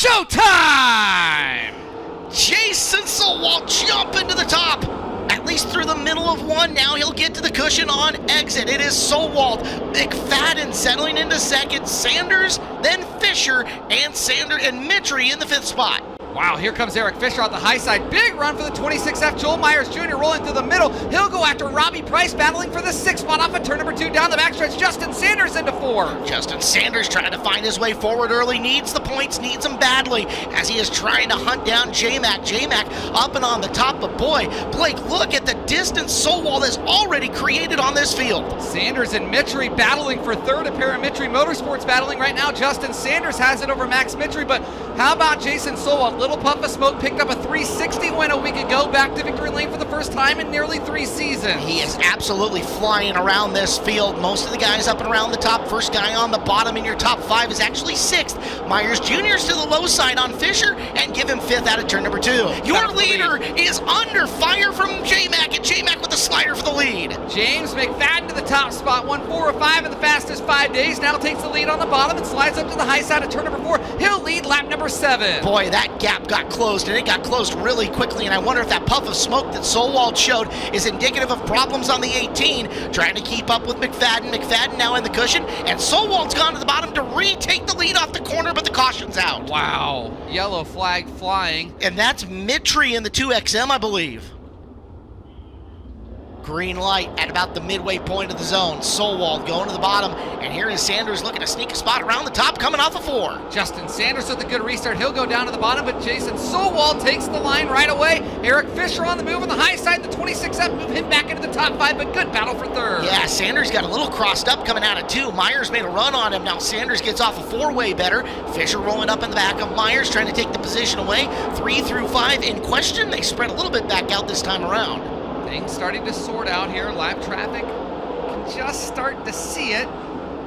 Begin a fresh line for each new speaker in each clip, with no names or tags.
showtime!
Jason Solwold jump into the top. At least through the middle of one. Now he'll get to the cushion on exit. It is Solwold. McFadden settling into second. Sanders, then Fisher, and Mitry in the fifth spot.
Wow, here comes Eric Fisher on the high side. Big run for the 26F. Joel Myers Jr. rolling through the middle. He'll go after Robbie Price, battling for the sixth spot off of turn number 2 down the backstretch. Justin Sanders into 4.
Justin Sanders trying to find his way forward early. Needs the points, needs them badly as he is trying to hunt down J-Mac. J-Mac up and on the top, but boy, Blake, look at the distance Solwold has already created on this field.
Sanders and Mitry battling for third. A pair of Mitry Motorsports battling right now. Justin Sanders has it over Max Mitry, but how about Jason Solwold? Little puff of smoke, picked up a 360 win a week ago, back to victory lane for the first time in nearly 3 seasons.
He is absolutely flying around this field. Most of the guys up and around the top. First guy on the bottom in your top 5 is actually 6th. Myers Jr.'s to the low side on Fisher and give him 5th out of turn number 2. Your leader is under fire from J-Mac, and J-Mac with the slider for the lead.
James McFadden to the top spot, won 4 of 5 in the fastest 5 days. Now takes the lead on the bottom and slides up to the high side of turn number 4. He'll lead lap number 7.
Boy, that gap got closed, and it got closed really quickly, and I wonder if that puff of smoke that Solwold showed is indicative of problems on the 18, trying to keep up with McFadden. McFadden now in the cushion, and Solwold's gone to the bottom to retake the lead off the corner, but the caution's out.
Wow, yellow flag flying.
And that's Mitry in the 2XM, I believe. Green light at about the midway point of the zone. Solwold going to the bottom, and here is Sanders looking to sneak a spot around the top, coming off of 4.
Justin Sanders with a good restart. He'll go down to the bottom, but Jason Solwold takes the line right away. Eric Fisher on the move on the high side. The 26F move him back into the top 5, but good battle for third.
Yeah, Sanders got a little crossed up coming out of 2. Myers made a run on him. Now Sanders gets off of 4 way better. Fisher rolling up in the back of Myers, trying to take the position away. 3 through 5 in question. They spread a little bit back out this time around.
Things starting to sort out here. Lap traffic can just start to see it.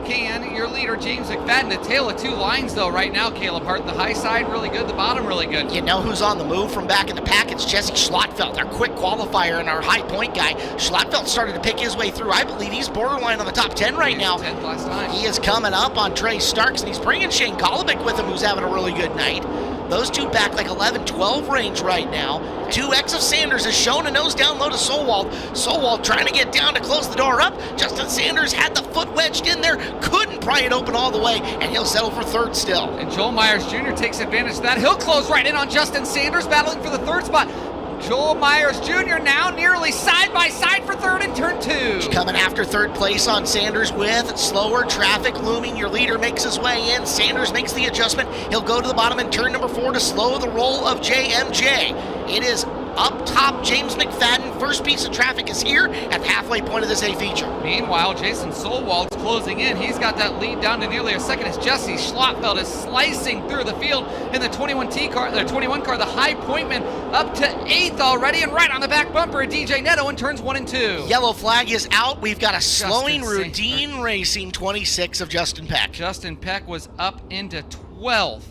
Can your leader, James McFadden, the tail of 2 lines though right now, Caleb Hart. The high side really good, the bottom really good.
You know who's on the move from back in the pack? It's Jesse Schlotfeldt, our quick qualifier and our high point guy. Schlotfeldt started to pick his way through. I believe he's borderline on the top 10 right now.
10th last time.
He is coming up on Trey Starks, and he's bringing Shane Kolovic with him, who's having a really good night. Those two back like 11-12 range right now. 2X of Sanders has shown a nose down low to Solwold. Solwold trying to get down to close the door up. Justin Sanders had the foot wedged in there, couldn't pry it open all the way, and he'll settle for third still.
And Joel Myers Jr. takes advantage of that. He'll close right in on Justin Sanders, battling for the third spot. Joel Myers Jr. now nearly side by side for third in turn 2.
Coming after third place on Sanders with slower traffic looming. Your leader makes his way in. Sanders makes the adjustment. He'll go to the bottom in turn number 4 to slow the roll of JMJ. It is up top, James McFadden. First piece of traffic is here at the halfway point of this A feature.
Meanwhile, Jason Solwold's closing in. He's got that lead down to nearly a second as Jesse Schlotfeldt is slicing through the field in the 21 car, the high pointman up to 8th already, and right on the back bumper of DJ Netto in turns 1 and 2.
Yellow flag is out. We've got a slowing Rudine Racing 26 of Justin Peck.
Justin Peck was up into 12th.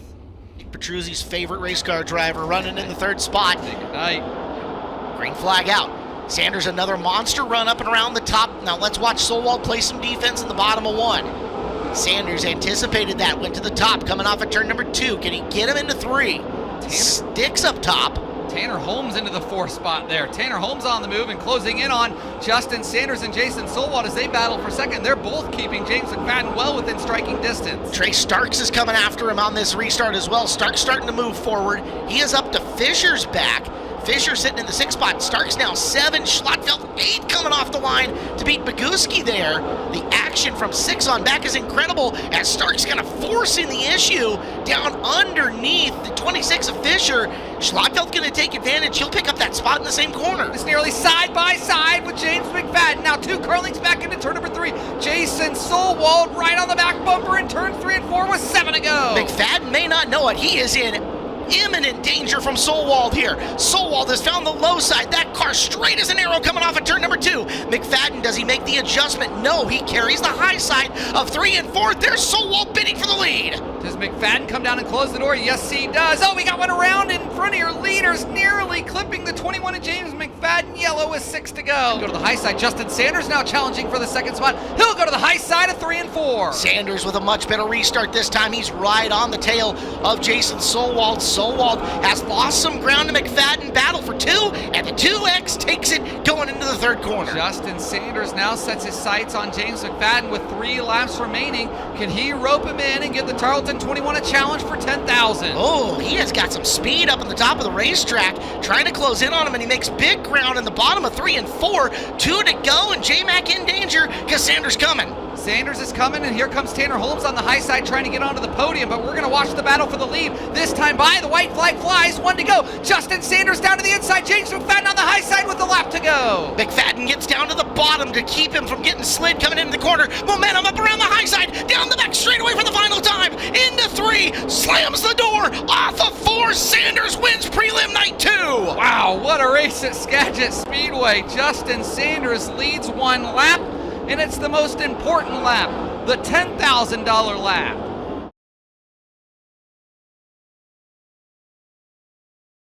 Petruzzi's favorite race car driver running in the 3rd spot.
Good night.
Green flag out. Sanders another monster run up and around the top. Now let's watch Solwold play some defense in the bottom of 1. Sanders anticipated that, went to the top, coming off at turn number 2. Can he get him into 3? Sticks up top.
Tanner Holmes into the 4th spot there. Tanner Holmes on the move and closing in on Justin Sanders and Jason Solwold as they battle for second. They're both keeping James McFadden well within striking distance.
Trey Starks is coming after him on this restart as well. Starks starting to move forward. He is up to Fisher's back. Fisher sitting in the 6th spot. Starks now 7. Schlotfeldt 8 coming off the line to beat Boguski there. The action from 6 on back is incredible as Starks kind of forcing the issue down underneath the 26 of Fisher. Schlotfeldt's going to take advantage. He'll pick up that spot in the same corner.
It's nearly side by side with James McFadden. Now 2 Curlings back into turn number 3. Jason Solwold right on the back bumper in turn 3 and 4 with 7 to go.
McFadden may not know it. He is in imminent danger from Solwold here. Solwold has found the low side. That car straight as an arrow coming off at turn number 2. McFadden, does he make the adjustment? No, he carries the high side of 3 and 4. There's Solwold bidding for the lead.
Does Does McFadden come down and close the door? Yes, he does. Oh, we got one around in front of your leaders, nearly clipping the 21 of James McFadden. Yellow with 6 to go. Go to the high side. Justin Sanders now challenging for the second spot. He'll go to the high side of 3 and 4.
Sanders with a much better restart this time. He's right on the tail of Jason Solwold. Solwold has lost some ground to McFadden. Battle for 2, and the 2X takes it going into the third corner.
Justin Sanders now sets his sights on James McFadden with 3 laps remaining. Can he rope him in and give the Tarleton 21 a challenge for 10,000?
Oh, he has got some speed up at the top of the racetrack, trying to close in on him, and he makes big ground in the bottom of 3 and 4. 2 to go, and J-Mac in danger because Sanders coming.
Sanders is coming, and here comes Tanner Holmes on the high side trying to get onto the podium, but we're going to watch the battle for the lead. This time by, the white flag flies, 1 to go. Justin Sanders down to the inside, James McFadden on the high side with a lap to go.
McFadden gets down to the bottom to keep him from getting slid coming into the corner. Momentum up around the high side, down the back straightaway for the final time. Into 3, slams the door, off of 4, Sanders wins prelim night 2.
Wow, what a race at Skagit Speedway. Justin Sanders leads 1 lap, and it's the most important lap, the $10,000 lap.